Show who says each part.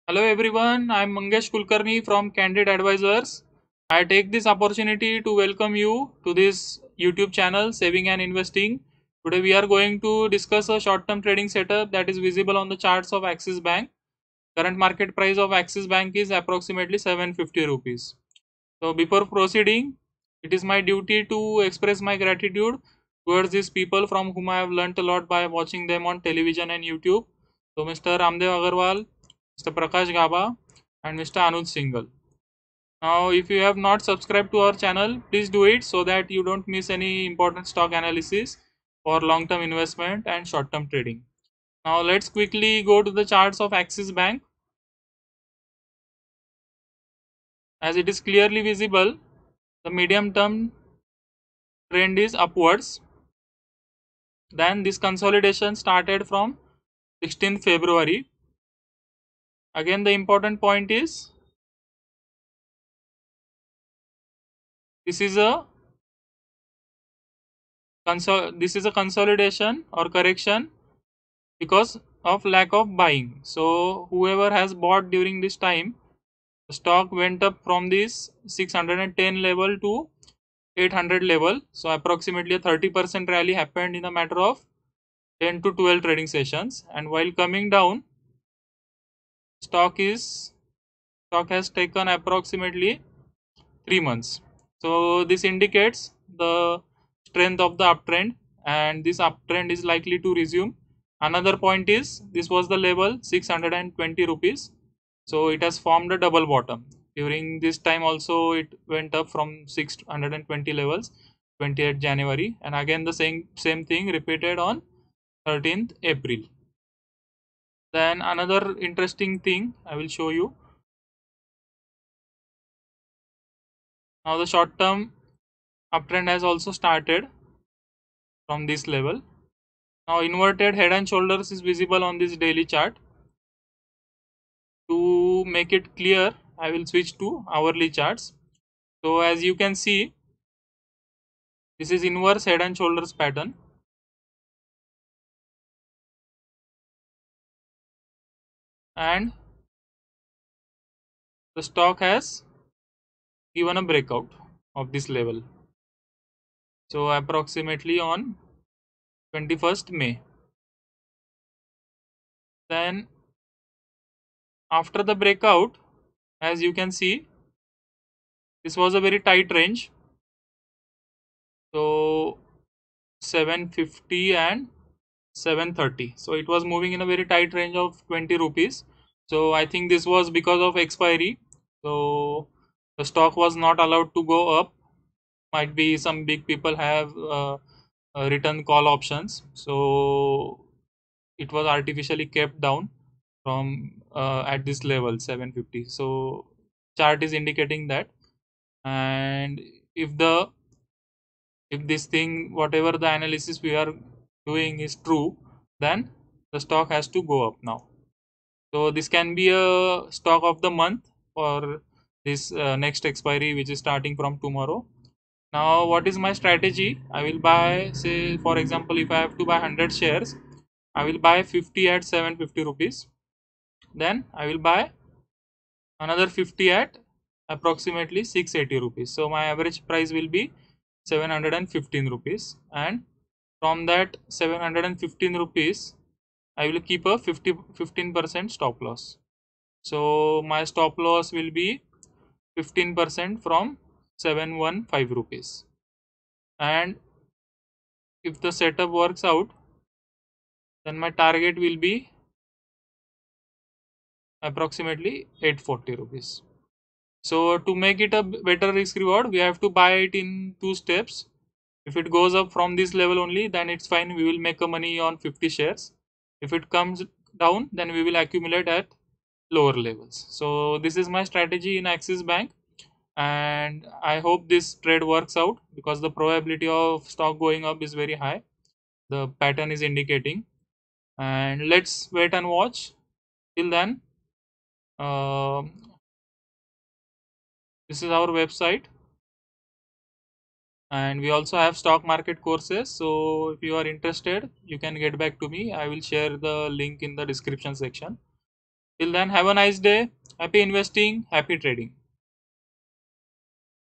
Speaker 1: Hello everyone, I am Mangesh Kulkarni from Candid Advisors. I take this opportunity to welcome you to this YouTube channel Saving and Investing. Today we are going to discuss a short-term trading setup that is visible on the charts of Axis Bank. Current market price of Axis Bank is approximately 750 rupees. So before proceeding, it is my duty to express my gratitude towards these people from whom I have learnt a lot by watching them on television and YouTube. So Mr. Ramdev Agarwal, Mr. Prakash Gaba and Mr. Anuj Singhal. Now if you have not subscribed to our channel, please do it so that you don't miss any important stock analysis for long-term investment and short-term trading. Now let's quickly go to the charts of Axis Bank. As it is clearly visible, the medium-term trend is upwards. Then this consolidation started from 16th February. Again, the important point is this is a consolidation or correction because of lack of buying. So whoever has bought during this time, the stock went up from this 610 level to 800 level. So approximately a 30% rally happened in a matter of 10 to 12 trading sessions, and while coming down, stock has taken approximately 3 months. So this indicates the strength of the uptrend, and this uptrend is likely to resume. Another point is this was the level 620 rupees. So it has formed a double bottom. During this time also it went up from 620 levels 28th January, and again the same thing repeated on 13th April. Then another interesting thing I will show you. Now the short term uptrend has also started from this level. Now inverted head and shoulders is visible on this daily chart. To make it clear, I will switch to hourly charts. So as you can see, this is inverse head and shoulders pattern, and the stock has given a breakout of this level. So approximately on 21st May. Then after the breakout, as you can see, this was a very tight range. So 750 and 730. So it was moving in a very tight range of 20 rupees. So I think this was because of expiry. So the stock was not allowed to go up. Might be some big people have return call options. So it was artificially kept down from at this level 750. So chart is indicating that, and if the if this thing, whatever the analysis we are doing is true, then the stock has to go up now. So this can be a stock of the month for this next expiry, which is starting from tomorrow. Now what is my strategy? I will buy, say for example, if I have to buy 100 shares, I will buy 50 at 750 rupees. Then I will buy another 50 at approximately 680 rupees. So my average price will be 715 rupees, and from that 715 rupees I will keep a 15% stop loss. So my stop loss will be 15% from 715 rupees, and if the setup works out, then my target will be approximately 840 rupees. So to make it a better risk reward, we have to buy it in two steps. If it goes up from this level only, then it's fine, we will make a money on 50 shares. If it comes down, then we will accumulate at lower levels. So this is my strategy in Axis Bank, and I hope this trade works out because the probability of stock going up is very high. The pattern is indicating, and let's wait and watch. Till then, uh, this is our website, and we also have stock market courses. So if you are interested, you can get back to me. I will share the link in the description section. Till then, have a nice day. Happy investing, happy trading.